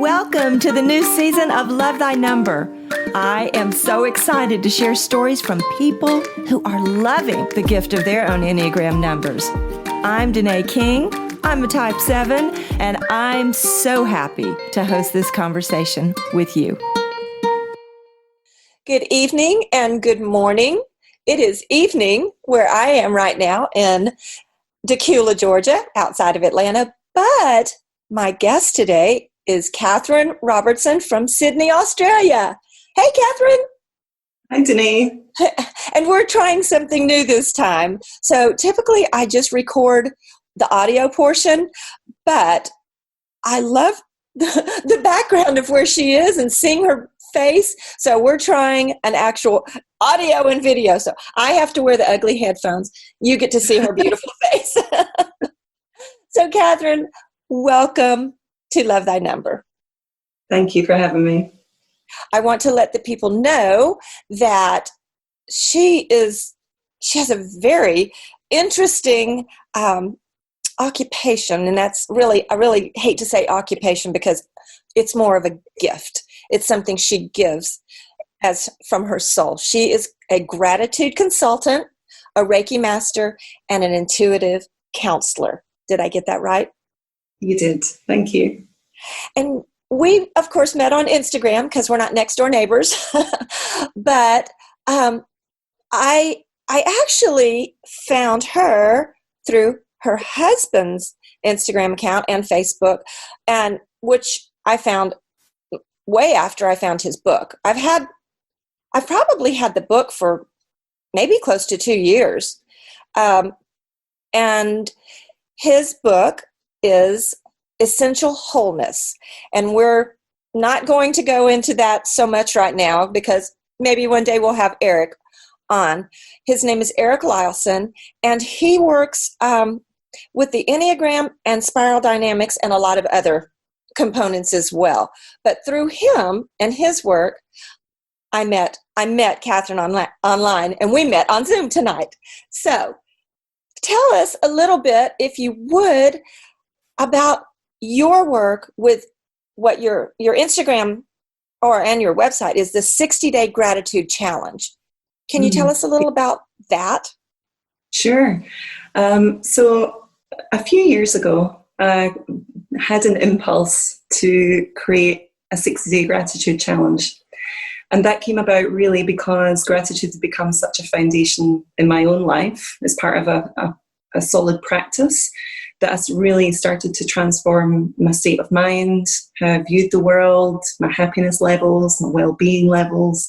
Welcome to the new season of Love Thy Number. I am so excited to share stories from people who are loving the gift of their own enneagram numbers. I'm Danae King. I'm a type 7, and I'm so happy to host this conversation with you. Good evening and good morning. It is evening where I am right now in Dacula, Georgia, outside of Atlanta, but my guest today is Catherine Robertson from Sydney, Australia. Hey, Catherine. Hi, Danae. And we're trying something new this time. So typically I just record the audio portion, but I love the background of where she is and seeing her face. So we're trying an actual audio and video. So I have to wear the ugly headphones. You get to see her beautiful face. So Catherine, welcome to Love Thy Number. Thank you for having me. I want to let the people know that she has a very interesting occupation, and that's really, I really hate to say occupation because it's more of a gift. It's something she gives as from her soul. She is a gratitude consultant, a Reiki master, and an intuitive counselor. Did I get that right? You did. Thank you. And we, of course, met on Instagram because we're not next door neighbors. But I actually found her through her husband's Instagram account and Facebook, and which I found way after I found his book. I've probably had the book for maybe close to 2 years. And his book is Essential Wholeness. And we're not going to go into that so much right now because maybe one day we'll have Eric on. His name is Eric Lyleson, and he works with the Enneagram and spiral dynamics and a lot of other components as well. But through him and his work, I met Catherine online, and we met on Zoom tonight. So tell us a little bit, if you would, about your work with what your Instagram and your website is, the 60-day gratitude challenge. Can you tell us a little about that? Sure. So a few years ago, I had an impulse to create a 60-day gratitude challenge. And that came about really because gratitude has become such a foundation in my own life as part of a solid practice that has really started to transform my state of mind, how I viewed the world, my happiness levels, my well-being levels.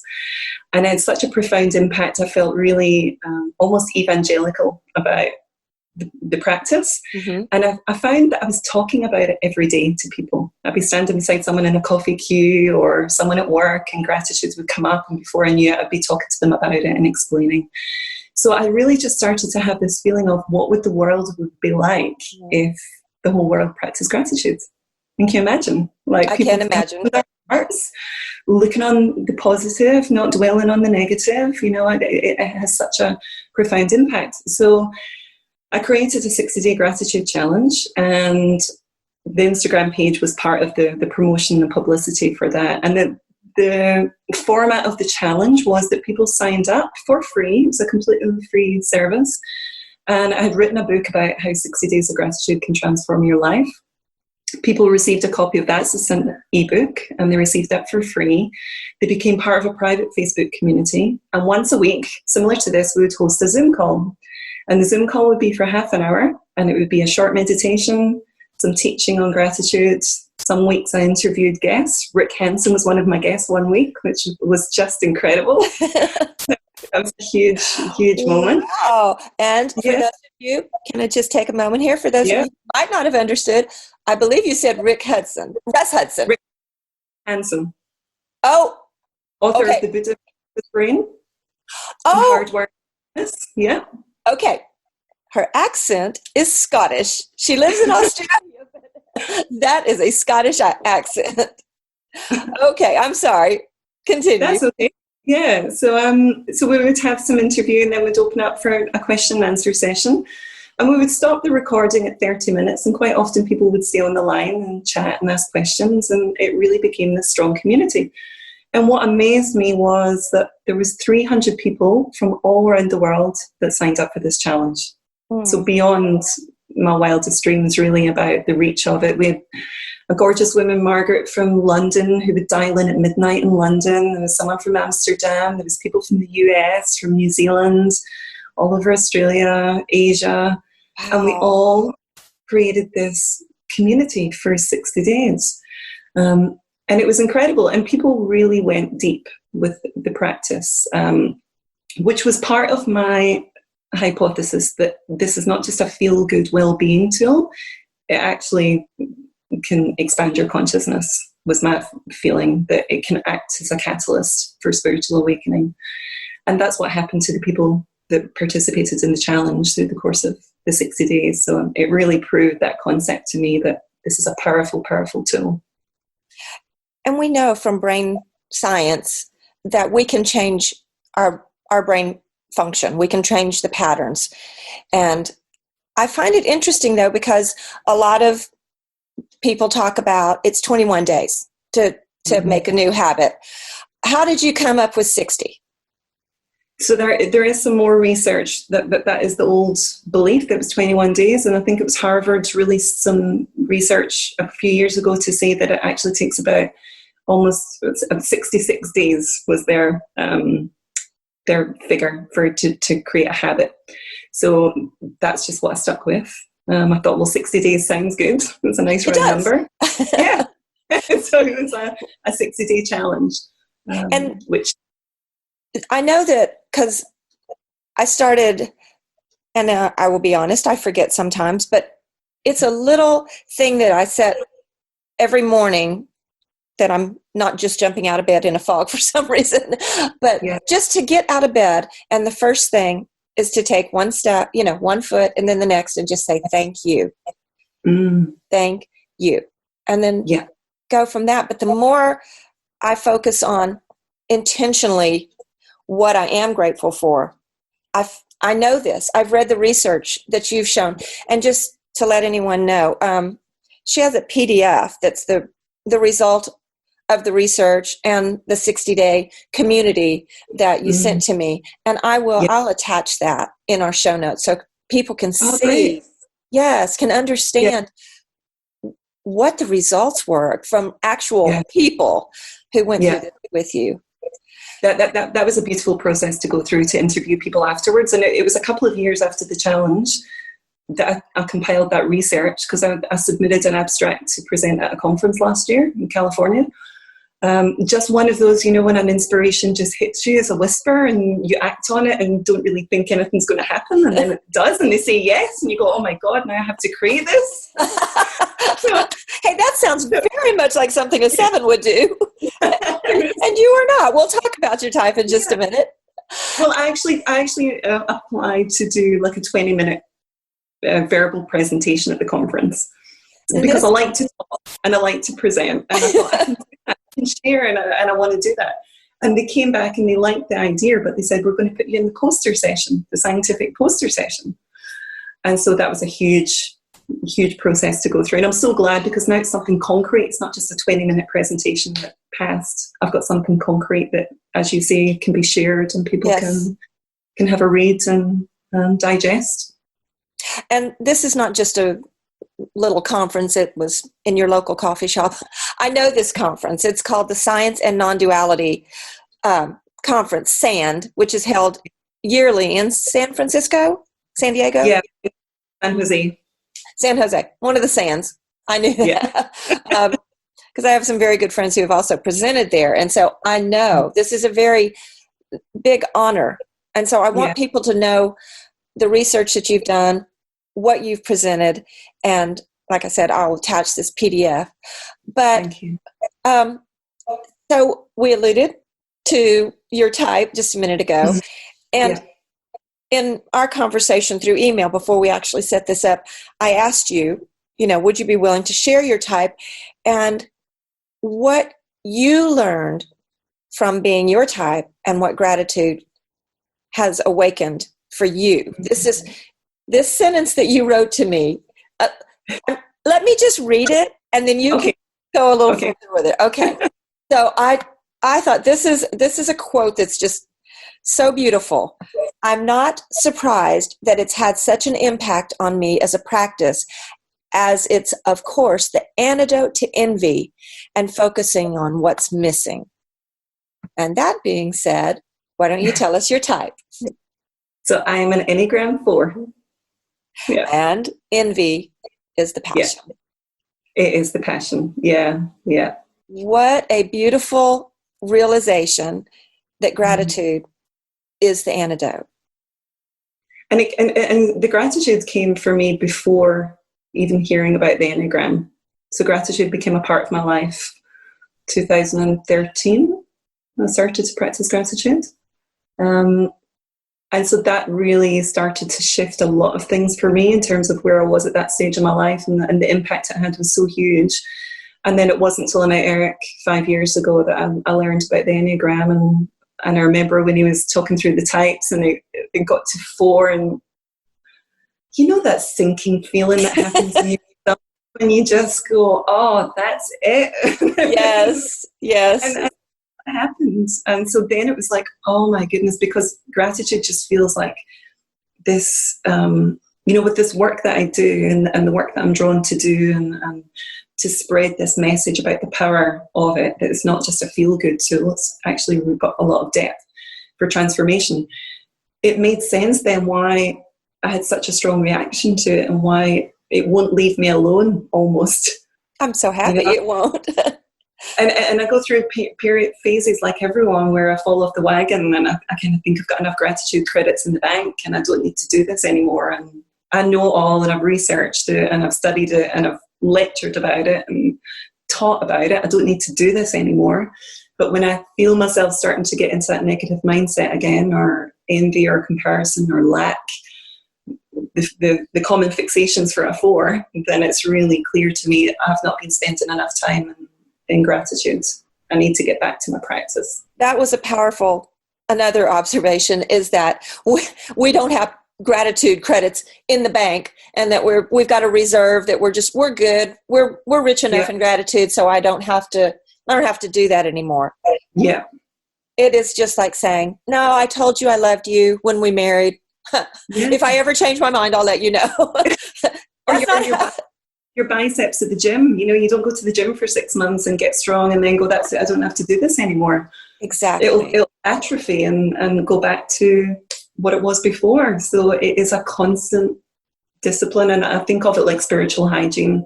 And it had such a profound impact. I felt really almost evangelical about the practice. Mm-hmm. And I found that I was talking about it every day to people. I'd be standing beside someone in a coffee queue or someone at work, and gratitude would come up. And before I knew it, I'd be talking to them about it and explaining. So I really just started to have this feeling of what would the world be like if the whole world practiced gratitude. And can you imagine? Like, I can't imagine. With their hearts, looking on the positive, not dwelling on the negative. You know, it has such a profound impact. So I created a 60-day gratitude challenge, and the Instagram page was part of the promotion and publicity for that. And the format of the challenge was that people signed up for free. It was a completely free service. And I had written a book about how 60 Days of Gratitude can transform your life. People received a copy of that. It's an ebook, and they received that for free. They became part of a private Facebook community. And once a week, similar to this, we would host a Zoom call. And the Zoom call would be for half an hour, and it would be a short meditation, some teaching on gratitude. Some weeks I interviewed guests. Rick Hansen was one of my guests one week, which was just incredible. That was a huge moment. Wow. And for those of you, can I just take a moment here? For those of you who might not have understood, I believe you said Russ Hudson. Rick Hansen. Oh. Author of The Buddha Brain. Oh. Hard work. Yeah. Okay. Her accent is Scottish. She lives in Australia. That is a Scottish accent. Okay, I'm sorry. Continue. That's okay. Yeah, so we would have some interview, and then we'd open up for a question and answer session. And we would stop the recording at 30 minutes, and quite often people would stay on the line and chat and ask questions, and it really became this strong community. And what amazed me was that there was 300 people from all around the world that signed up for this challenge. So beyond my wildest dreams, really, about the reach of it. We had a gorgeous woman, Margaret, from London, who would dial in at midnight in London. There was someone from Amsterdam. There was people from the US, from New Zealand, all over Australia, Asia. Wow. And we all created this community for 60 days. And it was incredible. And people really went deep with the practice, which was part of my hypothesis that this is not just a feel-good well-being tool. It actually can expand your consciousness, was my feeling, that it can act as a catalyst for spiritual awakening. And that's what happened to the people that participated in the challenge through the course of the 60 days. So it really proved that concept to me, that this is a powerful, powerful tool. And we know from brain science that we can change our brain function. We can change the patterns. And I find it interesting, though, because a lot of people talk about it's 21 days to make a new habit. How did you come up with 60? So there is some more research that is the old belief that it was 21 days. And I think it was Harvard released some research a few years ago to say that it actually takes about almost 66 days was their figure to create a habit. So that's just what I stuck with. I thought, well, 60 days sounds good. It's a nice round number. Yeah. So it was a 60-day challenge. And which I know that because I started, and I will be honest, I forget sometimes, but it's a little thing that I set every morning that I'm not just jumping out of bed in a fog for some reason, but just to get out of bed. And the first thing is to take one step, one foot, and then the next, and just say, thank you. Thank you. And then go from that. But the more I focus on intentionally what I am grateful for, I know this. I've read the research that you've shown. And just to let anyone know, she has a PDF that's the result of the research and the 60-day community that you sent to me. And I'll attach that in our show notes so people can see, can understand what the results were from actual people who went through this with you. That was a beautiful process to go through, to interview people afterwards. And it was a couple of years after the challenge that I compiled that research, because I submitted an abstract to present at a conference last year in California. Just one of those, when an inspiration just hits you as a whisper and you act on it and don't really think anything's going to happen, and then it does, and they say yes, and you go, oh my God, now I have to create this. Hey, that sounds very much like something a 7 would do. And you are not. We'll talk about your type in just a minute. Well, I actually applied to do like a 20-minute verbal presentation at the conference, because I like to talk and I like to present, and I thought I can share, and I want to do that. And they came back and they liked the idea, but they said, we're going to put you in the poster session, the scientific poster session. And so that was a huge process to go through. And I'm so glad, because now it's something concrete. It's not just a 20-minute presentation that passed. I've got something concrete that, as you say, can be shared and people can have a read and digest. And this is not just a little conference. It was in your local coffee shop. I know this conference. It's called the Science and Non-Duality Conference, SAND, which is held yearly in San Diego? Yeah, San Jose. One of the Sands. I knew that. Because I have some very good friends who have also presented there. And so I know this is a very big honor. And so I want people to know the research that you've done, what you've presented, and like I said, I'll attach this PDF. But thank you. So we alluded to your type just a minute ago, and in our conversation through email before we actually set this up, I asked you, would you be willing to share your type and what you learned from being your type and what gratitude has awakened for you. This is, this sentence that you wrote to me, let me just read it, and then you can go a little further with it. Okay. So I thought this is a quote that's just so beautiful. I'm not surprised that it's had such an impact on me as a practice, as it's, of course, the antidote to envy and focusing on what's missing. And that being said, why don't you tell us your type? So I'm an Enneagram 4. Yeah. And envy is the passion. Yeah. It is the passion. Yeah. Yeah. What a beautiful realization that gratitude is the antidote. And the gratitude came for me before even hearing about the Enneagram. So gratitude became a part of my life 2013. I started to practice gratitude. And so that really started to shift a lot of things for me in terms of where I was at that stage of my life, and the impact it had was so huge. And then it wasn't until I met Eric 5 years ago that I learned about the Enneagram. And I remember when he was talking through the types, and it got to 4, and you know that sinking feeling that happens when you just go, oh, that's it. Yes. And happens. And so then it was like, oh my goodness, because gratitude just feels like this, with this work that I do and the work that I'm drawn to do, and to spread this message about the power of it, that it's not just a feel-good tool, it's actually, we've got a lot of depth for transformation. It made sense then why I had such a strong reaction to it, and why it won't leave me alone almost. I'm so happy it won't. And I go through period phases like everyone where I fall off the wagon, and I kind of think I've got enough gratitude credits in the bank and I don't need to do this anymore. And I know all, and I've researched it, and I've studied it, and I've lectured about it and taught about it. I don't need to do this anymore. But when I feel myself starting to get into that negative mindset again, or envy or comparison or lack, the common fixations for a 4, then it's really clear to me that I've not been spending enough time in gratitude. I need to get back to my practice. That was another observation is that we don't have gratitude credits in the bank, and that we've got a reserve, that we're good. We're rich enough in gratitude, so I don't have to do that anymore. Yeah. It is just like saying, no, I told you I loved you when we married. If I ever change my mind, I'll let you know. Your biceps at the gym, you don't go to the gym for 6 months and get strong and then go, that's it, I don't have to do this anymore. Exactly. It'll atrophy and go back to what it was before. So it is a constant discipline, and I think of it like spiritual hygiene.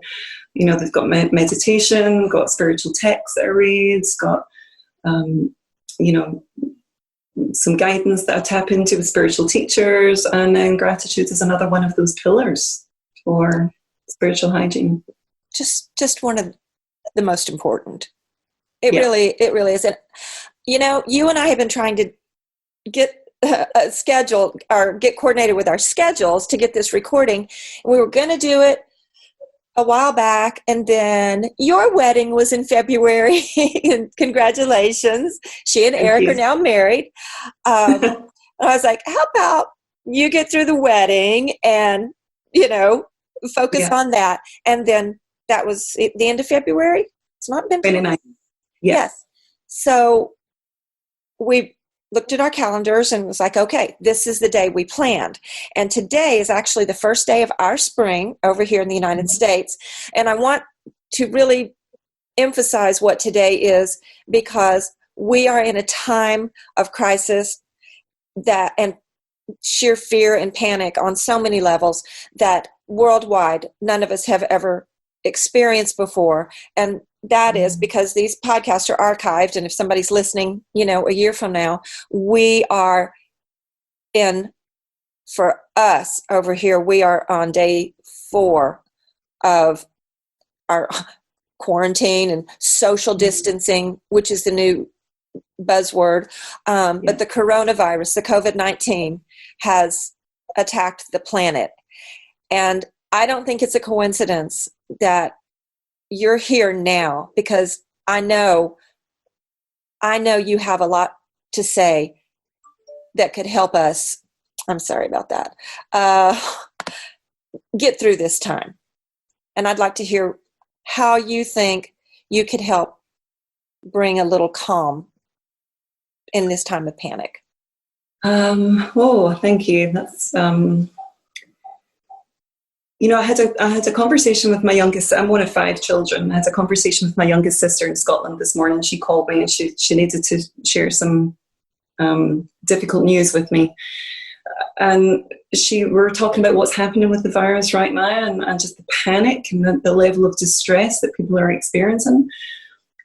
They've got meditation, got spiritual texts that I read, got some guidance that I tap into with spiritual teachers, and then gratitude is another one of those pillars for spiritual hygiene. Just one of the most important. It really is. And you and I have been trying to get a schedule, or get coordinated with our schedules to get this recording. And we were going to do it a while back, and then your wedding was in February. And congratulations. She and Eric are now married. I was like, how about you get through the wedding and, focus on that. And then that was the end of February. It's not been 29. Yes. So we looked at our calendars and was like, okay, this is the day we planned. And today is actually the first day of our spring over here in the United States. And I want to really emphasize what today is, because we are in a time of crisis and sheer fear and panic on so many levels that worldwide none of us have ever experienced before. And that is because these podcasts are archived, and if somebody's listening, a year from now, we are for us over here, we are on day 4 of our quarantine and social distancing, which is the new buzzword. But the coronavirus, the COVID-19, has attacked the planet. And I don't think it's a coincidence that you're here now, because I know you have a lot to say that could help us. I'm sorry about that. get through this time. And I'd like to hear how you think you could help bring a little calm in this time of panic. Thank you. That's I had a conversation with my youngest. I'm one of 5 children. I had a conversation with my youngest sister in Scotland this morning. She called me and she needed to share some difficult news with me. And we're talking about what's happening with the virus right now, and just the panic and the level of distress that people are experiencing.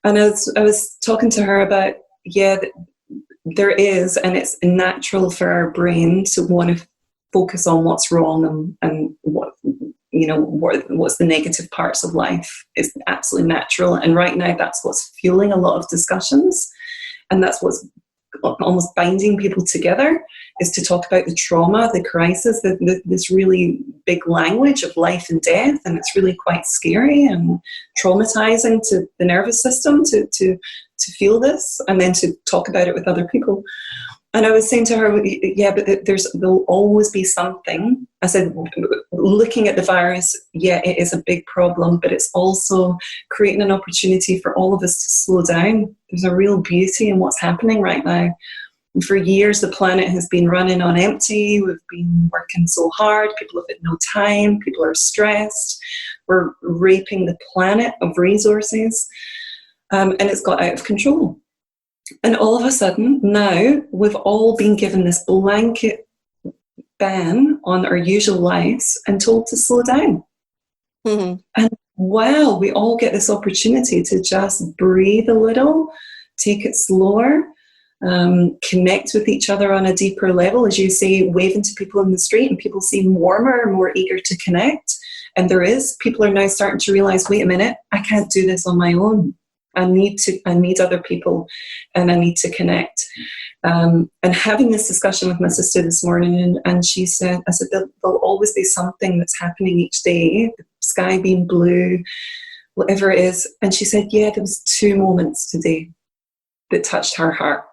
And I was talking to her about, there is, and it's natural for our brain to want to focus on what's wrong and what's the negative parts of life. It's absolutely natural. And right now, that's what's fueling a lot of discussions, and that's what's almost binding people together, is to talk about the trauma, the crisis, this really big language of life and death. And it's really quite scary and traumatizing to the nervous system to feel this and then to talk about it with other people. And I was saying to her, but there'll always be something. I said, looking at the virus, it is a big problem, but it's also creating an opportunity for all of us to slow down. There's a real beauty in what's happening right now. And for years, the planet has been running on empty. We've been working so hard. People have had no time. People are stressed. We're raping the planet of resources. And it's got out of control. And all of a sudden, now, we've all been given this blanket ban on our usual lives and told to slow down. Mm-hmm. And wow, we all get this opportunity to just breathe a little, take it slower, connect with each other on a deeper level. As you say, waving to people in the street, and people seem warmer, more eager to connect. And people are now starting to realize, wait a minute, I can't do this on my own. I need other people, and I need to connect. And having this discussion with my sister this morning, and she said, there'll always be something that's happening each day, the sky being blue, whatever it is. And she said, there was 2 moments today that touched her heart.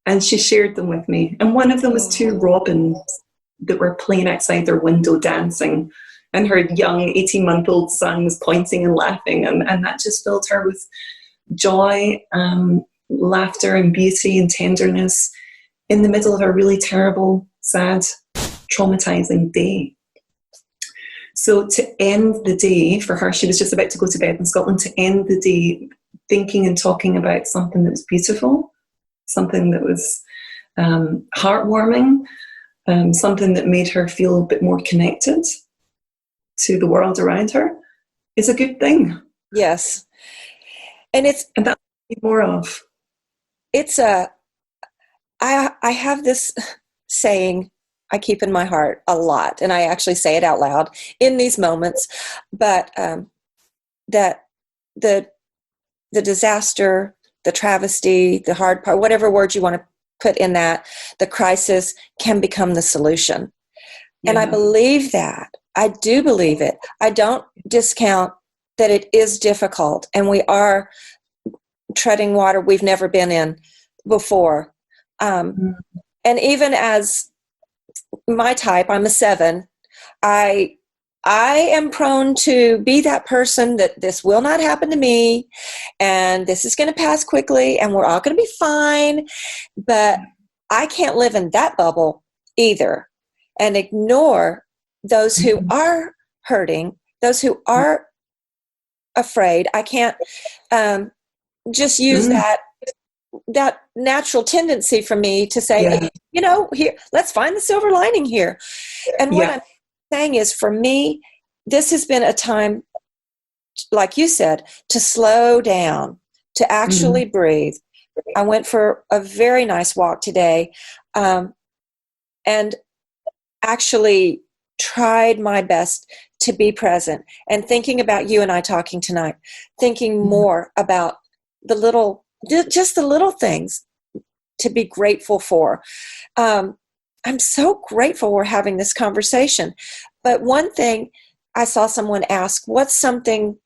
And she shared them with me. And one of them was 2 robins that were playing outside their window dancing. And her young 18-month-old son was pointing and laughing. And that just filled her with joy, laughter and beauty and tenderness in the middle of a really terrible, sad, traumatizing day. So to end the day for her, she was just about to go to bed in Scotland, to end the day thinking and talking about something that was beautiful, something that was heartwarming, something that made her feel a bit more connected to the world around her, is a good thing. Yes. And that we need more of. I have this saying I keep in my heart a lot, and I actually say it out loud in these moments, but that the disaster, the travesty, the hard part, whatever word you want to put in that, the crisis can become the solution. Yeah. And I believe that. I do believe it. I don't discount that it is difficult, and we are treading water we've never been in before. And even as my type, I'm a 7, I am prone to be that person that this will not happen to me, and this is going to pass quickly, and we're all going to be fine. But I can't live in that bubble either and ignore those who are hurting, those who are afraid. I can't just use that natural tendency for me to say, here, let's find the silver lining here. And what I'm saying is, for me, this has been a time, like you said, to slow down, to actually breathe. I went for a very nice walk today, and actually tried my best to be present, and thinking about you and I talking tonight, thinking more about just the little things to be grateful for. I'm so grateful we're having this conversation. But one thing, I saw someone ask, what's something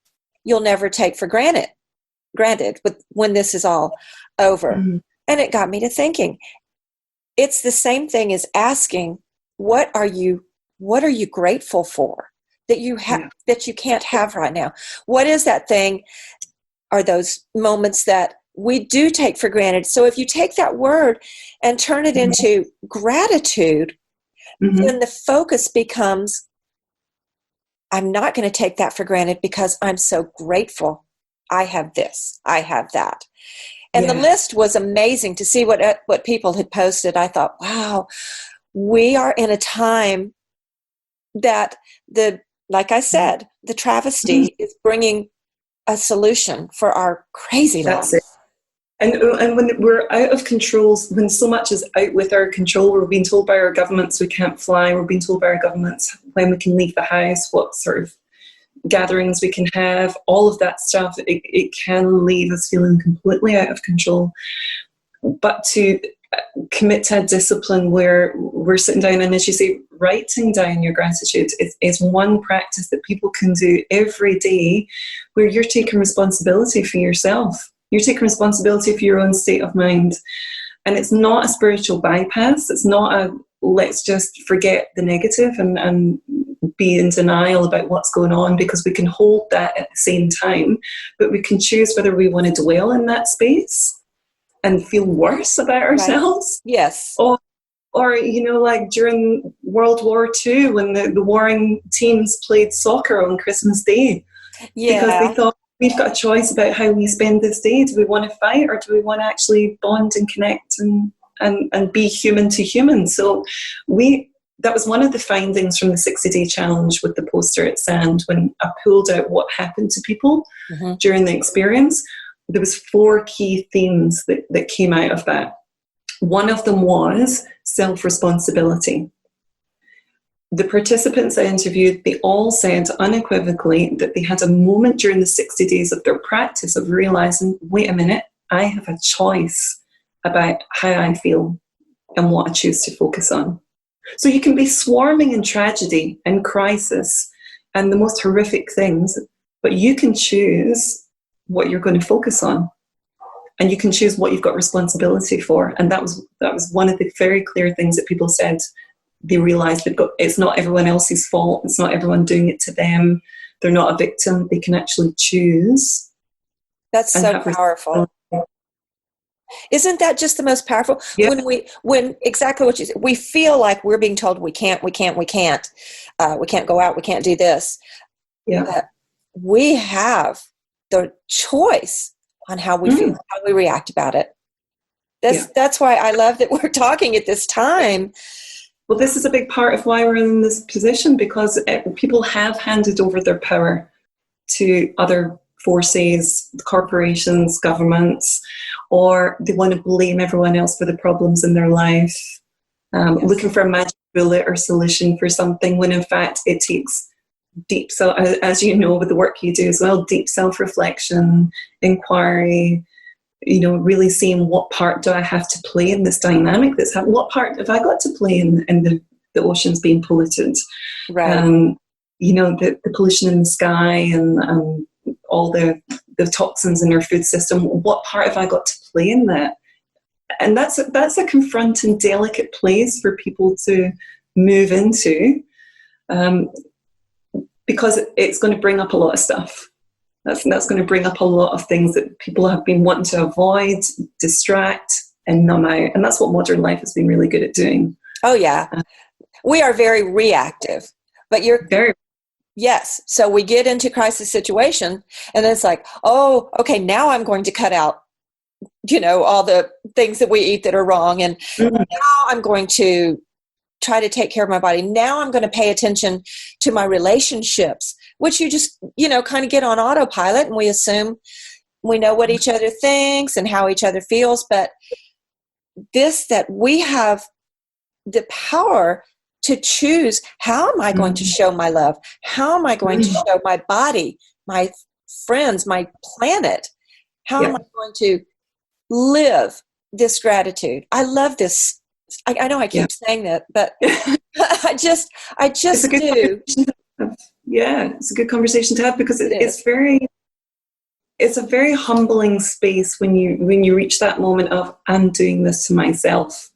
you'll never take for granted when this is all over? And it got me to thinking, it's the same thing as asking, what are you grateful for? that you have, that you can't have right now? What is that thing? Are those moments that we do take for granted? So if you take that word and turn it into gratitude, then the focus becomes, I'm not going to take that for granted because I'm so grateful. I have this, I have that. And the list was amazing to see what people had posted. I thought, wow, we are in a time that like I said, the travesty is bringing a solution for our crazy lives. That's it. And when we're out of control, when so much is out with our control, we're being told by our governments we can't fly, we're being told by our governments when we can leave the house, what sort of gatherings we can have, all of that stuff, it can leave us feeling completely out of control. But to commit to a discipline where we're sitting down and, as you say, writing down your gratitude is one practice that people can do every day, where you're taking responsibility for yourself. You're taking responsibility for your own state of mind. And it's not a spiritual bypass. It's not a let's just forget the negative and be in denial about what's going on, because we can hold that at the same time, but we can choose whether we want to dwell in that space and feel worse about ourselves. Right. Yes. Or, you know, like during World War II, when the warring teams played soccer on Christmas Day, because they thought, we've got a choice about how we spend this day. Do we want to fight, or do we want to actually bond and connect and be human to human? So that was one of the findings from the 60-day challenge with the poster at Sand. When I pulled out what happened to people during the experience, there was 4 key themes that came out of that. One of them was self-responsibility. The participants I interviewed, they all said unequivocally that they had a moment during the 60 days of their practice of realizing, wait a minute, I have a choice about how I feel and what I choose to focus on. So you can be swarming in tragedy and crisis and the most horrific things, but you can choose what you're going to focus on. And you can choose what you've got responsibility for. And that was one of the very clear things that people said. They realised it's not everyone else's fault. It's not everyone doing it to them. They're not a victim. They can actually choose. That's so powerful. Isn't that just the most powerful? Yeah. When exactly what you said, we feel like we're being told we can't go out, we can't do this. Yeah. But we have the choice on how we feel, how we react about it. That's why I love that we're talking at this time. Well, this is a big part of why we're in this position, because people have handed over their power to other forces, corporations, governments, or they want to blame everyone else for the problems in their life, looking for a magic bullet or solution for something, when in fact it takes deep, so as you know with the work you do as well, deep self-reflection, inquiry, you know, really seeing what part do I have to play in this dynamic that's happening, what part have I got to play in the oceans being polluted, right? You know, the pollution in the sky and all the toxins in our food system, what part have I got to play in that? And that's a confronting, delicate place for people to move into, because it's going to bring up a lot of stuff. That's going to bring up a lot of things that people have been wanting to avoid, distract, and numb out. And that's what modern life has been really good at doing. Oh, yeah. We are very reactive. But you're very... Yes. So we get into crisis situation, and then it's like, oh, okay, now I'm going to cut out, you know, all the things that we eat that are wrong. And now I'm going to try to take care of my body. Now I'm going to pay attention to my relationships, which you just, you know, kind of get on autopilot, and we assume we know what each other thinks and how each other feels. But that we have the power to choose, how am I going to show my love? How am I going to show my body, my friends, my planet? How am I going to live this gratitude? I love this. I know I keep saying that, but I just do. Yeah, it's a good conversation to have, because it's a very humbling space when you reach that moment of, I'm doing this to myself.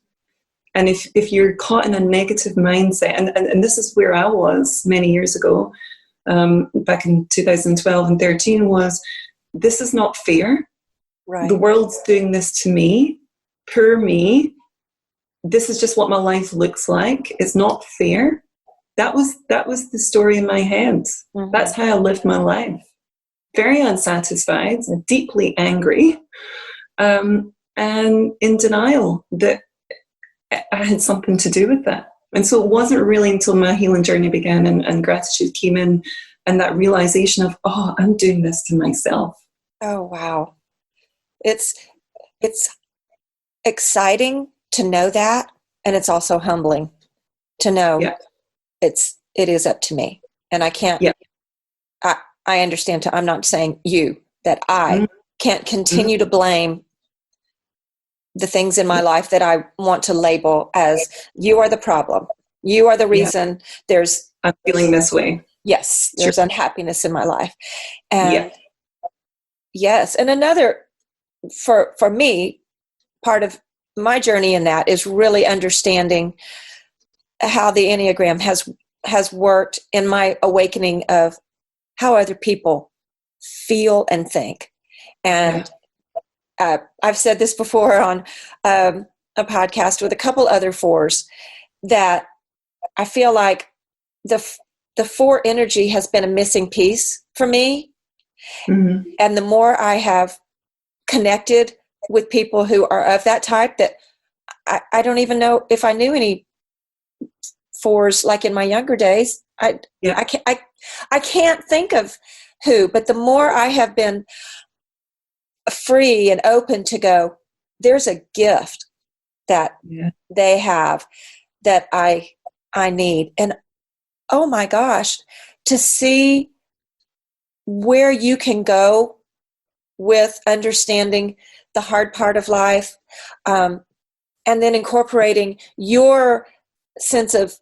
And if you're caught in a negative mindset, and this is where I was many years ago, back in 2012 and 13 was, this is not fair. Right. The world's doing this to me, poor me. This is just what my life looks like. It's not fair. That was the story in my head. Mm-hmm. That's how I lived my life. Very unsatisfied, deeply angry, and in denial that I had something to do with that. And so it wasn't really until my healing journey began and gratitude came in, and that realization of, oh, I'm doing this to myself. Oh, wow. It's exciting to know that, and it's also humbling to know it is up to me. And I can't, I understand, I'm not saying you, that I can't continue to blame the things in my life that I want to label as, you are the problem. You are the reason I'm feeling this way. Yes, there's unhappiness in my life. And yes, and another, for me, part of my journey in that is really understanding how the enneagram has worked in my awakening of how other people feel and think. And I've said this before on a podcast with a couple other fours, that I feel like the 4 energy has been a missing piece for me. Mm-hmm. And the more I have connected with people who are of that type, that I don't even know if I knew any 4s like in my younger days. I can't think of who, but the more I have been free and open to go, there's a gift that they have that I need. And oh my gosh, to see where you can go with understanding the hard part of life, and then incorporating your sense of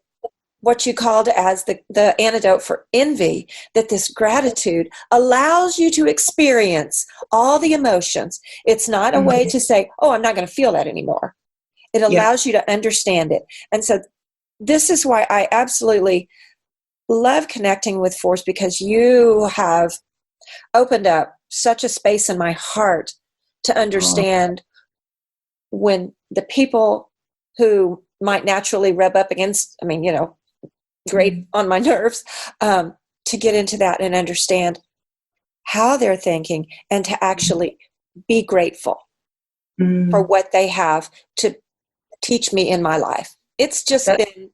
what you called as the antidote for envy, that this gratitude allows you to experience all the emotions. It's not a way to say, oh, I'm not going to feel that anymore. It allows you to understand it. And so this is why I absolutely love connecting with Force, because you have opened up such a space in my heart to understand when the people who might naturally rub up against, grate on my nerves, to get into that and understand how they're thinking, and to actually be grateful for what they have to teach me in my life. It's just been...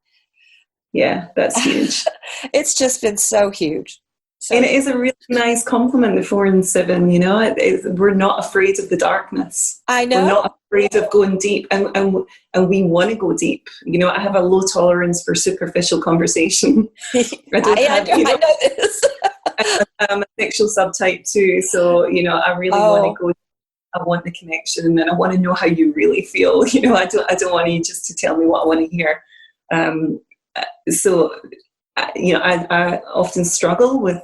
Yeah, that's huge. It's just been so huge. So, and it is a really nice compliment, the 4 and 7, we're not afraid of the darkness. I know. We're not afraid of going deep, and we want to go deep. I have a low tolerance for superficial conversation. I know this. I'm a sexual subtype too, so, I really want to go. I want the connection, and I want to know how you really feel. I don't want you just to tell me what I want to hear. I often struggle with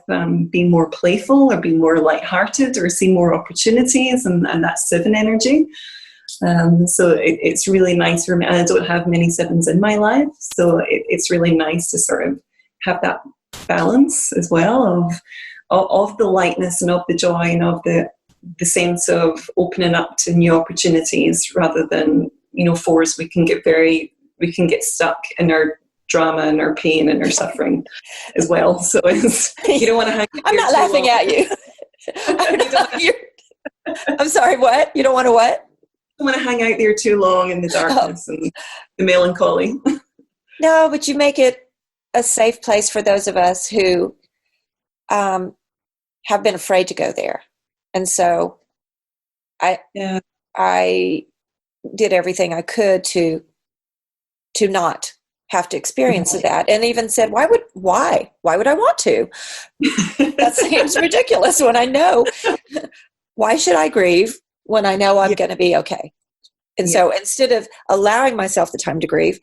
being more playful, or being more lighthearted, or see more opportunities, and that's 7 energy. So it's really nice for me. And I don't have many 7s in my life, so it's really nice to sort of have that balance as well of the lightness and of the joy and of the sense of opening up to new opportunities, rather than 4s. We can get stuck in our drama and our pain and our suffering as well. So you don't want to hang. I'm not laughing at you. I'm sorry. What? You don't want to what? I don't want to hang out there too long in the darkness and the melancholy. No, but you make it a safe place for those of us who have been afraid to go there. And so I did everything I could to not have to experience that, and even said, why would I want to? That seems ridiculous when I know. Why should I grieve when I know I'm going to be okay? And so instead of allowing myself the time to grieve,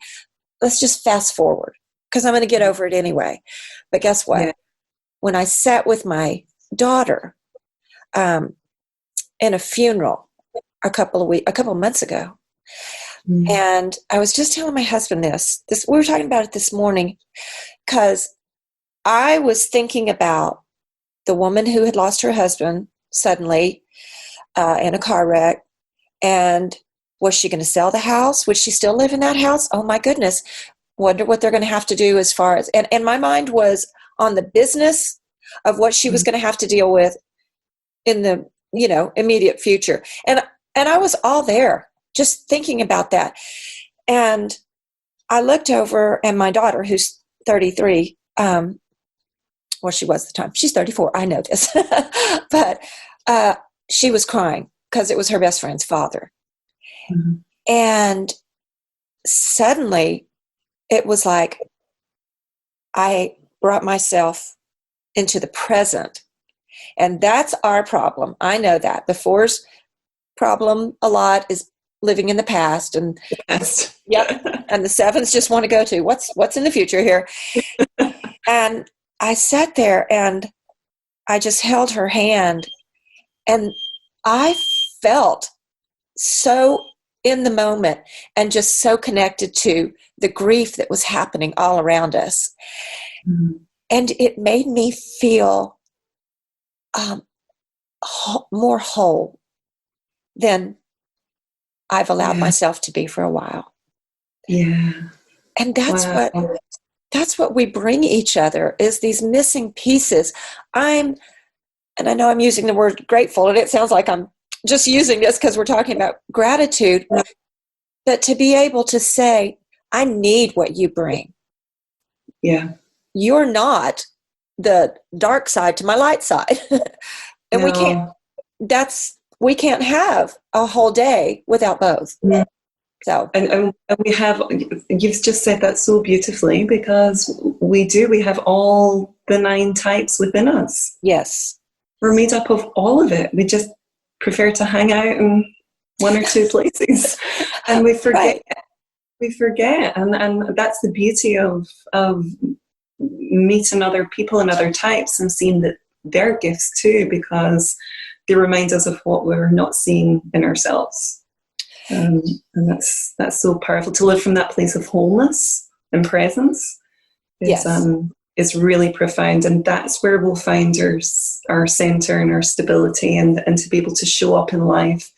let's just fast forward, because I'm going to get over it anyway. But guess what? When I sat with my daughter in a funeral a couple of months ago, and I was just telling my husband this we were talking about it this morning, because I was thinking about the woman who had lost her husband suddenly in a car wreck. And was she going to sell the house? Would she still live in that house? Oh my goodness. Wonder what they're going to have to do as far as, and my mind was on the business of what she was going to have to deal with in the, immediate future. And I was all there just thinking about that. And I looked over, and my daughter, who's 33, well, she was at the time. She's 34. I know this. But she was crying because it was her best friend's father. Mm-hmm. And suddenly it was like I brought myself into the present. And that's our problem. I know that. The 4's problem a lot is living in the past. And past. Yep. And the 7s just want to go to what's in the future here. And I sat there and I just held her hand, and I felt so in the moment and just so connected to the grief that was happening all around us. Mm-hmm. And it made me feel more whole than I've allowed myself to be for a while. Yeah. And that's what we bring each other, is these missing pieces. And I know I'm using the word grateful, and it sounds like I'm just using this because we're talking about gratitude, but to be able to say, I need what you bring. Yeah. You're not the dark side to my light side. And no. we can't have a whole day without both. Yeah. So, and we have, you've just said that so beautifully, because we have all the 9 types within us. Yes. We're made up of all of it. We just prefer to hang out in 1 or 2 places, and we forget. Right. We forget, and that's the beauty of meeting other people and other types and seeing that they're gifts too, because they remind us of what we're not seeing in ourselves. And that's so powerful, to live from that place of wholeness and presence. Is really profound, and that's where we'll find our center and our stability, and to be able to show up in life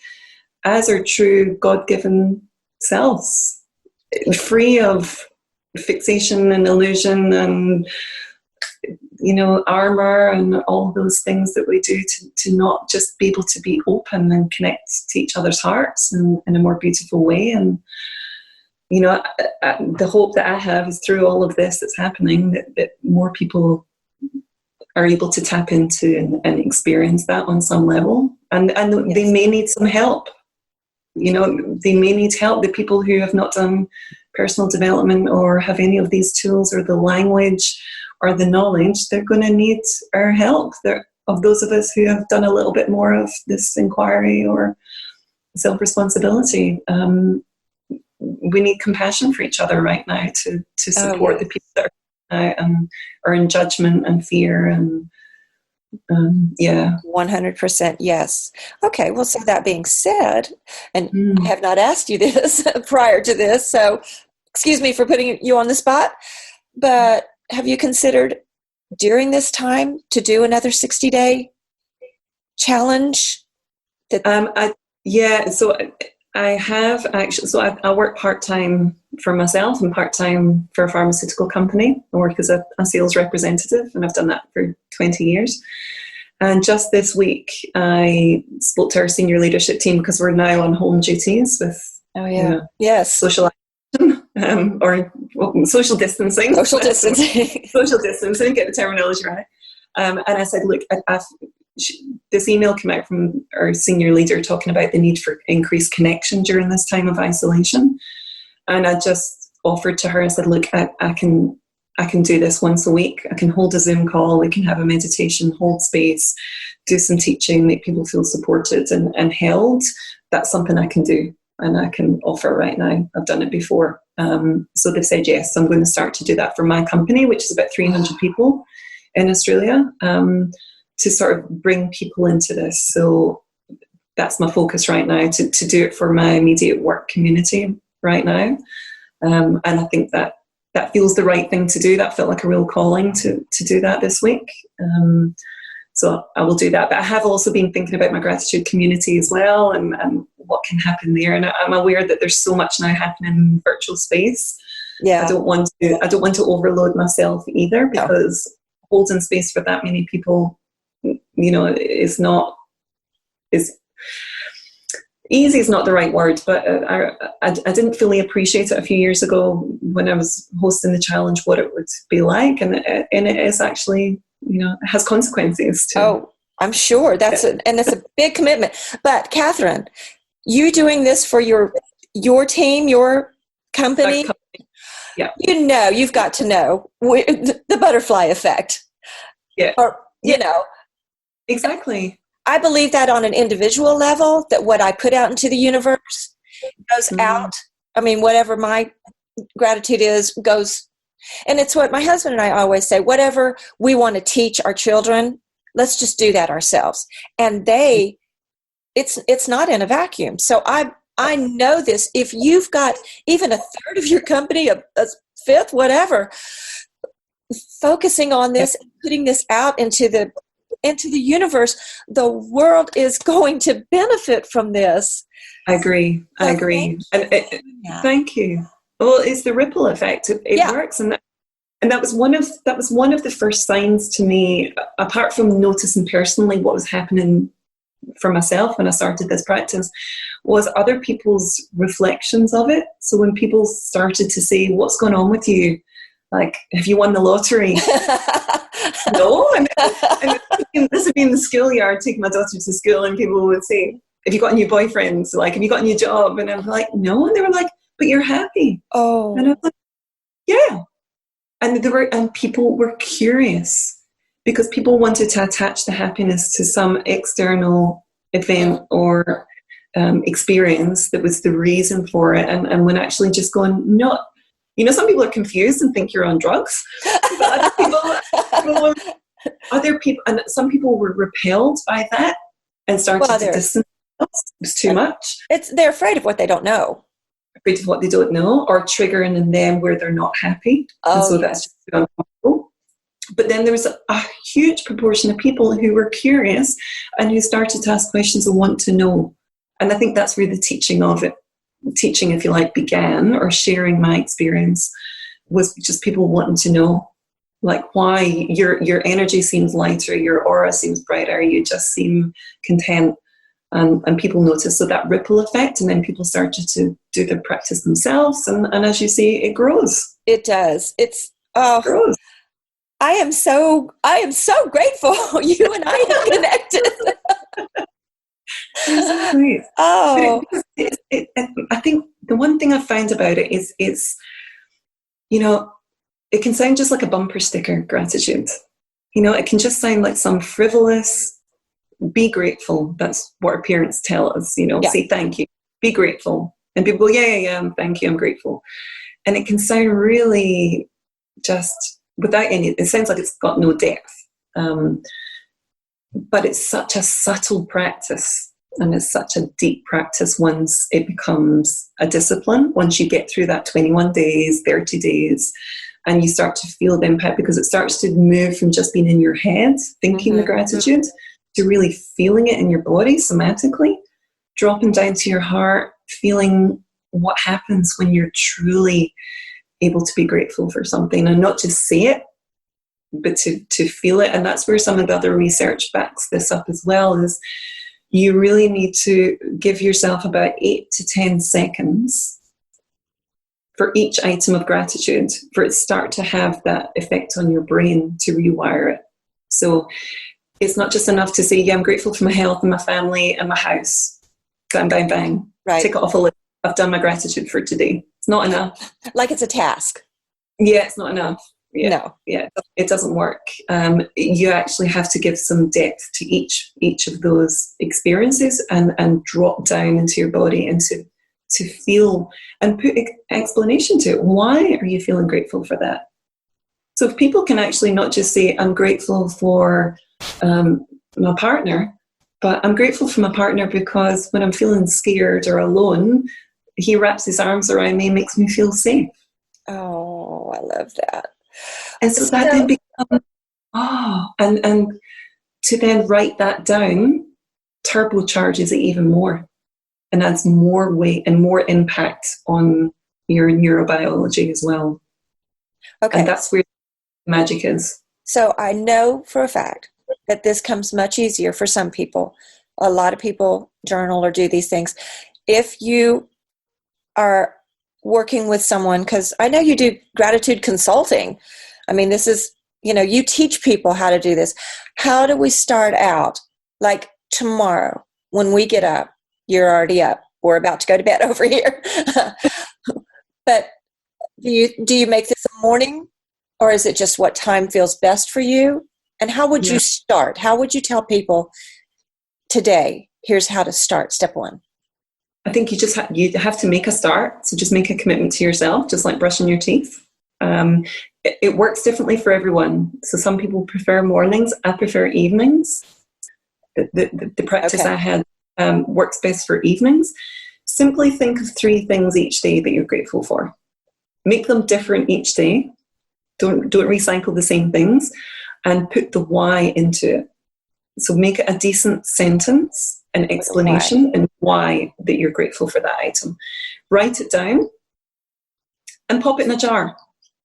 as our true God-given selves, free of fixation and illusion and armor and all those things that we do, to not just be able to be open and connect to each other's hearts in a more beautiful way. And the hope that I have is, through all of this that's happening, that more people are able to tap into and experience that on some level, and yes. They may need some help. They may need help. The people who have not done personal development or have any of these tools or the language or the knowledge, they're going to need our help. Of those of us who have done a little bit more of this inquiry or self-responsibility, we need compassion for each other right now to support the people that are in judgment and fear and 100% yes. Okay, well, so that being said, and I have not asked you this prior to this, so excuse me for putting you on the spot, but have you considered during this time to do another 60-day challenge? So I have actually, I work part-time for myself and part-time for a pharmaceutical company. I work as a sales representative, and I've done that for 20 years. And just this week, I spoke to our senior leadership team, because we're now on home duties with social action, or social distancing. Social distancing. Social distancing, get the terminology right. And I said, look, this email came out from our senior leader talking about the need for increased connection during this time of isolation. And I just offered to her, I said, look, I can do this once a week. I can hold a Zoom call. We can have a meditation, hold space, do some teaching, make people feel supported and held. That's something I can do, and I can offer right now. I've done it before. So they've said yes. So I'm going to start to do that for my company, which is about 300 people in Australia, to sort of bring people into this. So that's my focus right now, to do it for my immediate work community right now. And I think that that feels the right thing to do. That felt like a real calling to do that this week. So I will do that. But I have also been thinking about my gratitude community as well, and what can happen there. And I'm aware that there's so much now happening in virtual space. Yeah. I don't want to overload myself either, because holding space for that many people, is easy is not the right word, but I didn't fully appreciate it a few years ago when I was hosting the challenge, what it would be like, and it is actually, it has consequences too. Oh, I'm sure and it's a big commitment. But Catherine, you doing this for your team, your company? Yeah. You've got to know the butterfly effect. Yeah. Or, Exactly. I believe that on an individual level, that what I put out into the universe goes out. I mean, whatever my gratitude is goes. And it's what my husband and I always say, whatever we want to teach our children, let's just do that ourselves. And it's not in a vacuum. So I know this. If you've got even a third of your company, a fifth, whatever, focusing on this and putting this out into the universe, the world is going to benefit from this. I agree. Thank you. Well, it's the ripple effect. It works, and that was one of the first signs to me, apart from noticing personally what was happening for myself when I started this practice, was other people's reflections of it. So when people started to say, "What's going on with you? Like, have you won the lottery?" No, and this would be in the schoolyard, taking my daughter to school, and people would say, "Have you got a new boyfriend? Like, have you got a new job?" And I'm like, "No," and they were like, "But you're happy." Oh, and I was like, "Yeah," and people were curious, because people wanted to attach the happiness to some external event or experience that was the reason for it, and when actually just going, "No." Some people are confused and think you're on drugs. But other people, and some people were repelled by that and started to distance themselves. It was too much. They're afraid of what they don't know. Afraid of what they don't know, or triggering in them where they're not happy. And so that's just uncomfortable. But then there was a huge proportion of people who were curious and who started to ask questions and want to know. And I think that's where the teaching, if you like, began, or sharing my experience, was just people wanting to know, like, why your energy seems lighter, your aura seems brighter, you just seem content, and people notice. So that ripple effect, and then people started to do the practice themselves, and as you say, it grows. It does. It grows. I am so grateful you and I have connected. Exactly. Oh, I think the one thing I found about it is it can sound just like a bumper sticker, gratitude. It can just sound like some frivolous, be grateful. That's what our parents tell us, say thank you, be grateful. And people go, yeah, thank you, I'm grateful. And it can sound really just without it sounds like it's got no depth. But it's such a subtle practice, and it's such a deep practice once it becomes a discipline, once you get through that 21 days, 30 days, and you start to feel the impact, because it starts to move from just being in your head, thinking the gratitude, to really feeling it in your body somatically, dropping down to your heart, feeling what happens when you're truly able to be grateful for something, and not just say it, but to feel it. And that's where some of the other research backs this up as well, is you really need to give yourself about 8 to 10 seconds for each item of gratitude for it to start to have that effect on your brain, to rewire it. So it's not just enough to say, yeah, I'm grateful for my health and my family and my house. Bang, bang, bang. Right. Tick it off a list. I've done my gratitude for today. It's not enough. Like it's a task. Yeah, it's not enough. Yeah, no. Yeah, it doesn't work. You actually have to give some depth to each of those experiences, and drop down into your body and to feel, and put explanation to it. Why are you feeling grateful for that? So if people can actually not just say, I'm grateful for my partner, but I'm grateful for my partner because when I'm feeling scared or alone, he wraps his arms around me and makes me feel safe. Oh, I love that. And so that then becomes, and to then write that down turbocharges it even more and adds more weight and more impact on your neurobiology as well. Okay. And that's where magic is. So I know for a fact that this comes much easier for some people. A lot of people journal or do these things. If you are working with someone, because I know you do gratitude consulting. I mean, this is, you teach people how to do this. How do we start out? Like tomorrow, when we get up, you're already up. We're about to go to bed over here. But do you make this a morning, or is it just what time feels best for you? And how would you start? How would you tell people today, here's how to start, step one? I think you just you have to make a start. So just make a commitment to yourself, just like brushing your teeth. It works differently for everyone. So some people prefer mornings. I prefer evenings. The practice I had works best for evenings. Simply think of 3 things each day that you're grateful for. Make them different each day. Don't recycle the same things, and put the why into it. So make it a decent sentence, an explanation, and why that you're grateful for that item. Write it down and pop it in a jar,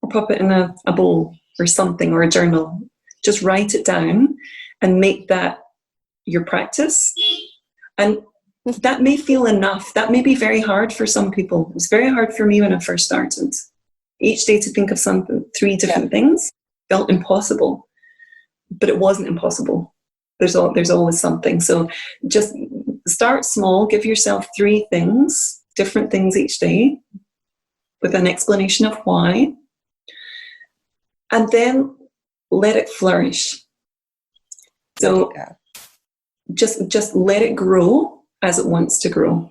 or pop it in a bowl or something, or a journal. Just write it down and make that your practice. And that may feel enough. That may be very hard for some people. It was very hard for me when I first started. Each day to think of 3 different things felt impossible, but it wasn't impossible. There's always something. So just start small. Give yourself 3 things, different things each day, with an explanation of why, and then let it flourish. So just let it grow as it wants to grow.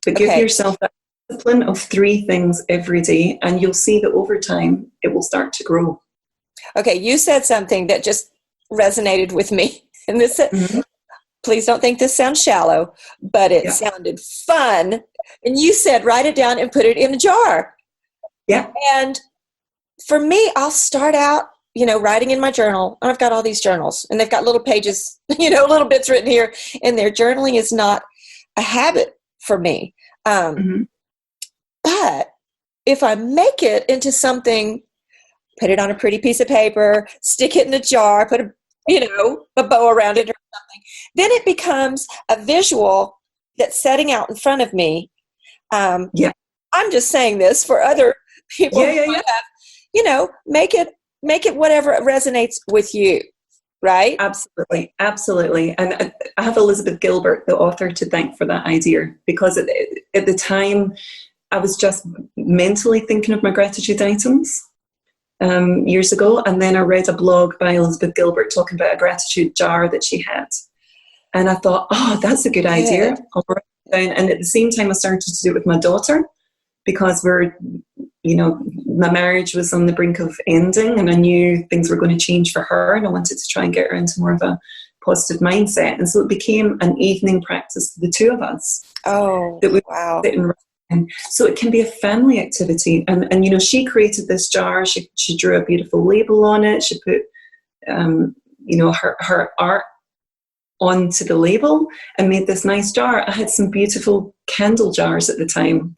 But give yourself that discipline of 3 things every day, and you'll see that over time it will start to grow. Okay, you said something that just resonated with me. And this, please don't think this sounds shallow, but it sounded fun. And you said, write it down and put it in a jar. Yeah. And for me, I'll start out, writing in my journal. I've got all these journals, and they've got little pages, little bits written here and there. Journaling is not a habit for me. But if I make it into something, put it on a pretty piece of paper, stick it in a jar, put a bow around it or something, then it becomes a visual that's setting out in front of me. I'm just saying this for other people who have, make it whatever resonates with you, right? Absolutely. And I have Elizabeth Gilbert, the author, to thank for that idea, because at the time I was just mentally thinking of my gratitude items years ago, and then I read a blog by Elizabeth Gilbert talking about a gratitude jar that she had, and I thought, that's a good idea. I'll write it down. And at the same time I started to do it with my daughter, because my marriage was on the brink of ending, and I knew things were going to change for her, and I wanted to try and get her into more of a positive mindset. And so it became an evening practice for the 2 of us. That we sit and write. And so it can be a family activity. And she created this jar. She drew a beautiful label on it. She put her art onto the label and made this nice jar. I had some beautiful candle jars at the time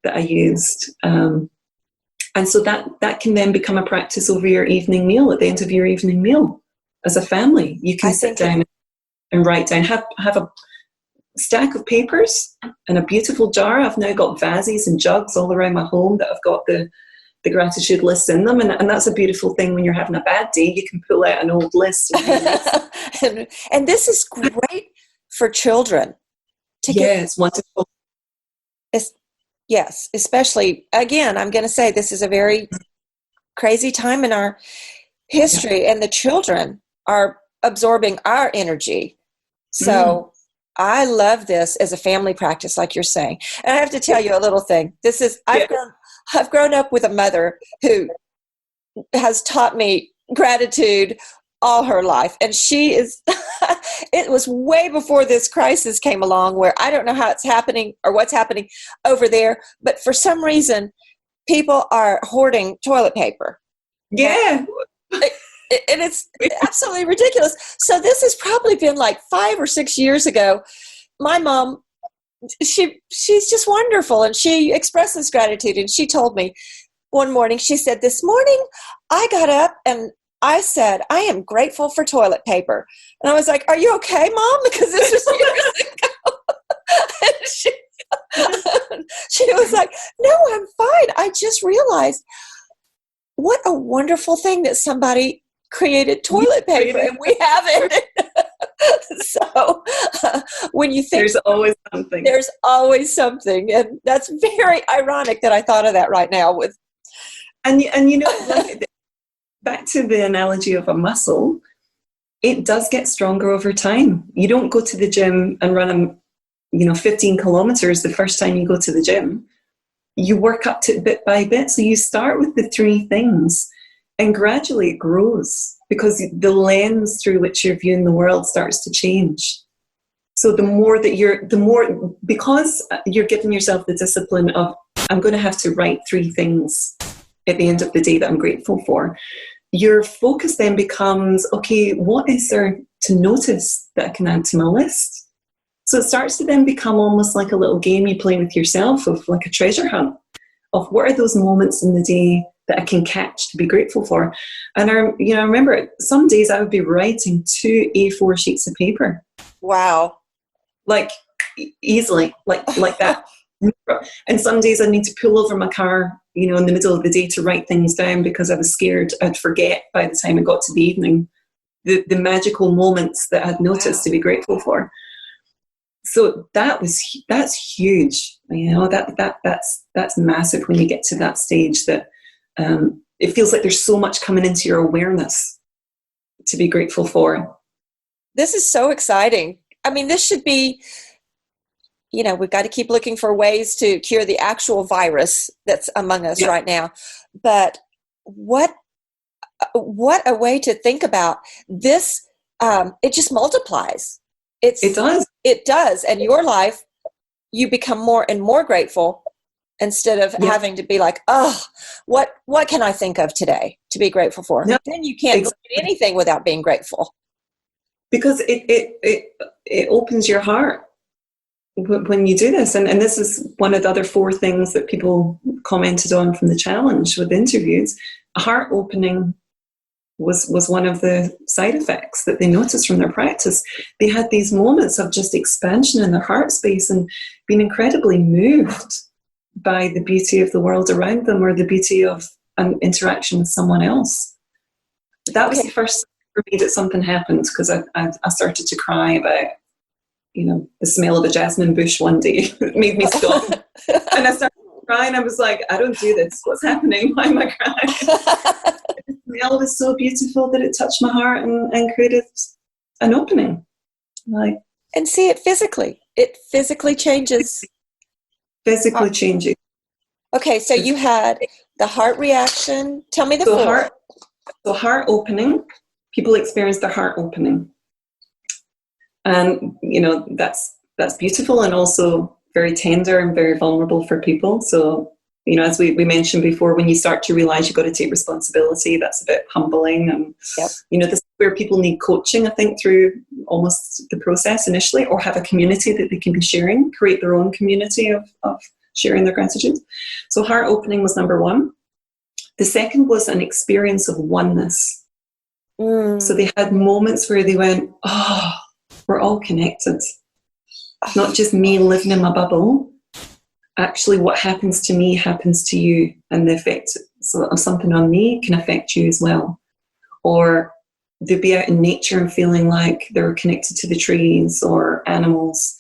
that I used. And so that can then become a practice over your evening meal. At the end of your evening meal, as a family, you can sit down and write down. Have a stack of papers and a beautiful jar. I've now got vases and jugs all around my home that I've got the gratitude lists in them, and that's a beautiful thing. When you're having a bad day, you can pull out an old list. And this is great for children to get. It's wonderful. Yes, especially, again, I'm going to say this is a very crazy time in our history, and the children are absorbing our energy. So I love this as a family practice, like you're saying. And I have to tell you a little thing. This is, I've grown up with a mother who has taught me gratitude all her life. And she is, it was way before this crisis came along, where I don't know how it's happening or what's happening over there. But for some reason, people are hoarding toilet paper. Yeah. And it's absolutely ridiculous. So this has probably been like 5 or 6 years ago. My mom, she's just wonderful, and she expresses gratitude. And she told me one morning, she said, "This morning I got up and I said, I am grateful for toilet paper." And I was like, "Are you okay, Mom?" Because this was years ago. She was like, "No, I'm fine. I just realized what a wonderful thing that somebody created toilet paper and we have it." So when you think there's always something, and that's very ironic that I thought of that right now. And like, back to the analogy of a muscle, it does get stronger over time. You don't go to the gym and run 15 kilometers the first time you go to the gym. You work up to it bit by bit. So you start with the 3 things, and gradually it grows, because the lens through which you're viewing the world starts to change. So because you're giving yourself the discipline of, I'm going to have to write 3 things at the end of the day that I'm grateful for, your focus then becomes, okay, what is there to notice that I can add to my list? So it starts to then become almost like a little game you play with yourself, of like a treasure hunt, of what are those moments in the day that I can catch to be grateful for. And I remember some days I would be writing 2 A4 sheets of paper. Wow. Like easily, like that. And some days I need to pull over my car, in the middle of the day to write things down, because I was scared I'd forget by the time I got to the evening the magical moments that I'd noticed to be grateful for. So that's huge. That's massive when you get to that stage, that it feels like there's so much coming into your awareness to be grateful for. This is so exciting. I mean, this should be, we've got to keep looking for ways to cure the actual virus that's among us right now. But what a way to think about this. It just multiplies. It does. It does. And your life, you become more and more grateful, instead of having to be like, oh, what can I think of today to be grateful for? No, then you can't look at anything without being grateful. Because it opens your heart when you do this. And this is one of the other 4 things that people commented on from the challenge with interviews. Heart opening was one of the side effects that they noticed from their practice. They had these moments of just expansion in their heart space and being incredibly moved by the beauty of the world around them, or the beauty of an interaction with someone else. That was the first for me that something happened, because I started to cry about the smell of a jasmine bush one day. It made me stop. And I started crying. I was like, I don't do this. What's happening? Why am I crying? The smell was so beautiful that it touched my heart and created an opening. And see it physically. It physically changes. Physically changing. Okay, so you had the heart reaction. Tell me the 4. So heart opening. People experience their heart opening. And, that's beautiful, and also very tender and very vulnerable for people. So, as we mentioned before, when you start to realize you've got to take responsibility, that's a bit humbling. And, this is where people need coaching, I think, through almost the process initially, or have a community that they can be sharing, create their own community of sharing their gratitude. So heart opening was number 1. The second was an experience of oneness. So they had moments where they went, oh, we're all connected. Not just me living in my bubble. Actually, what happens to me happens to you, and the effect of something on me can affect you as well. Or they'd be out in nature and feeling like they're connected to the trees or animals.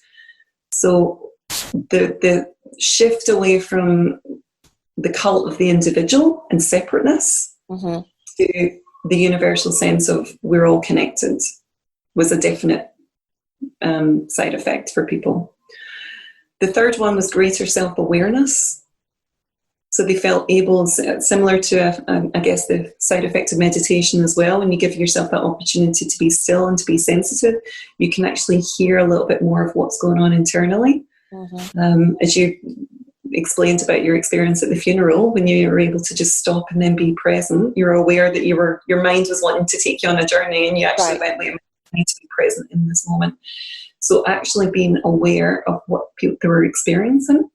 So the shift away from the cult of the individual and separateness to the universal sense of we're all connected was a definite side effect for people. The third one was greater self-awareness. So they felt able, similar to, I guess, the side effect of meditation as well, when you give yourself that opportunity to be still and to be sensitive, you can actually hear a little bit more of what's going on internally. As you explained about your experience at the funeral, when you were able to just stop and then be present. You're aware that your mind was wanting to take you on a journey, and you actually went, wait a minute, I need to be present in this moment. So actually being aware of what people were experiencing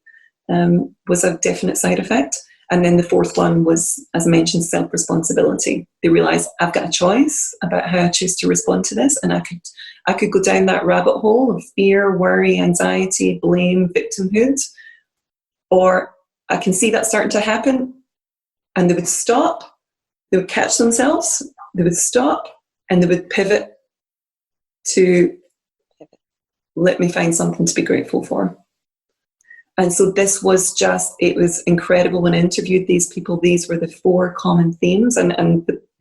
was a definite side effect. And then the fourth one was, as I mentioned, self-responsibility. They realised, I've got a choice about how I choose to respond to this, and I could go down that rabbit hole of fear, worry, anxiety, blame, victimhood, or I can see that starting to happen, and they would stop, they would catch themselves, they would stop, and they would pivot to let me find something to be grateful for. And so this was it was incredible when I interviewed these people. These were the 4 common themes, and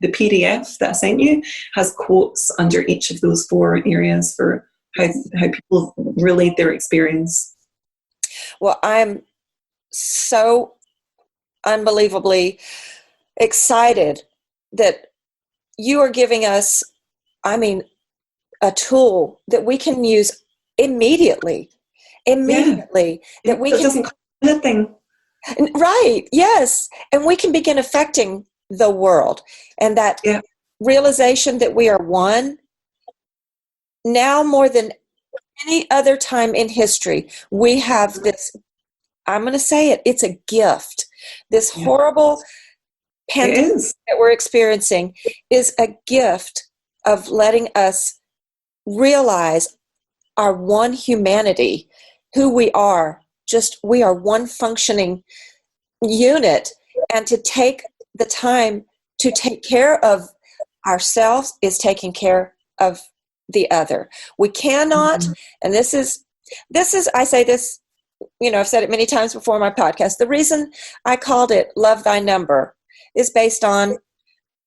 the PDF that I sent you has quotes under each of those 4 areas for how people relate their experience. Well, I'm so unbelievably excited that you are giving us, a tool that we can use immediately, that we can, doesn't cost anything. Right, yes, and we can begin affecting the world, and that realization that we are one. Now more than any other time in history, we have this, I'm going to say it, it's a gift. This horrible pandemic that we're experiencing is a gift of letting us realize our one humanity, who we are. We are one functioning unit, and to take the time to take care of ourselves is taking care of the other. We cannot, and this is, I say this, I've said it many times before in my podcast. The reason I called it Love Thy Number is based on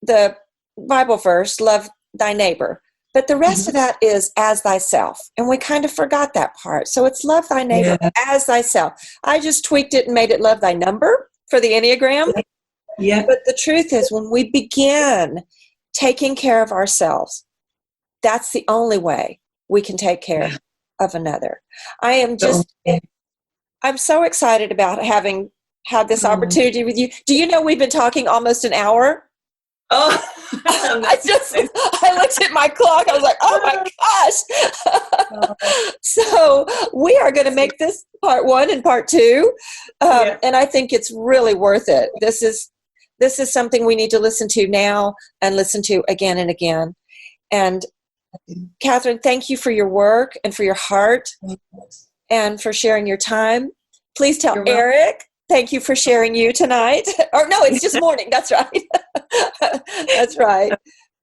the Bible verse, love thy neighbor. But the rest of that is as thyself. And we kind of forgot that part. So it's love thy neighbor as thyself. I just tweaked it and made it love thy number for the enneagram. Yeah. But the truth is, when we begin taking care of ourselves, that's the only way we can take care of another. I'm so excited about having had this opportunity with you. Do you know we've been talking almost an hour? Oh, I looked at my clock. I was like, oh my gosh. So we are going to make this part 1 and part 2. And I think it's really worth it. This is something we need to listen to now and listen to again and again. And Catherine, thank you for your work and for your heart and for sharing your time. Please tell Eric, thank you for sharing you tonight. Or no, it's just morning. That's right. That's right.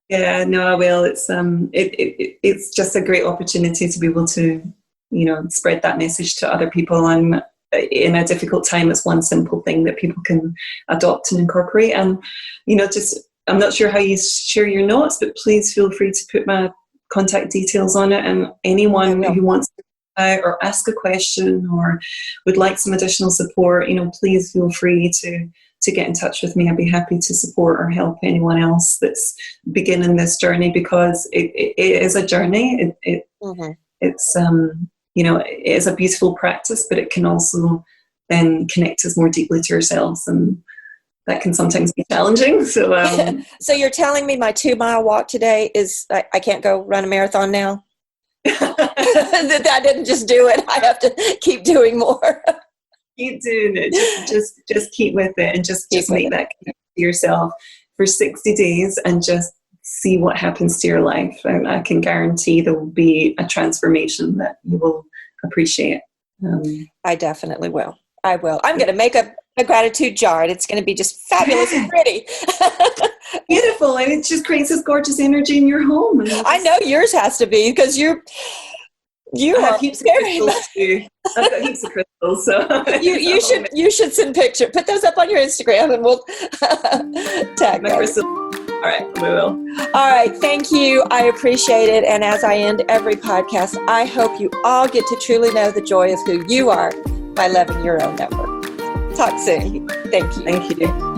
Yeah, no, I will. It's just a great opportunity to be able to, spread that message to other people. And in a difficult time, it's one simple thing that people can adopt and incorporate. And, I'm not sure how you share your notes, but please feel free to put my contact details on it. And anyone who wants to or ask a question or would like some additional support, please feel free to get in touch with me. I'd be happy to support or help anyone else that's beginning this journey, because it is a journey. It's it is a beautiful practice, but it can also then connect us more deeply to ourselves, and that can sometimes be challenging. So, so you're telling me my 2-mile walk today is I can't go run a marathon now? that I didn't just do it. I have to keep doing more. Keep doing it. Just keep with it, and just make that connection to yourself for 60 days and just see what happens to your life. And I can guarantee there will be a transformation that you will appreciate. I definitely will. I will. I'm going to make a gratitude jar, and it's going to be just fabulous and pretty. Beautiful. And it just creates this gorgeous energy in your home. I know yours has to be, because you have heaps of crystals too. I've got heaps of crystals. So you should send pictures. Put those up on your Instagram, and we'll tag my crystals. All right, we will. All right, thank you. I appreciate it. And as I end every podcast, I hope you all get to truly know the joy of who you are by loving your own number. Talk soon. Thank you. Thank you.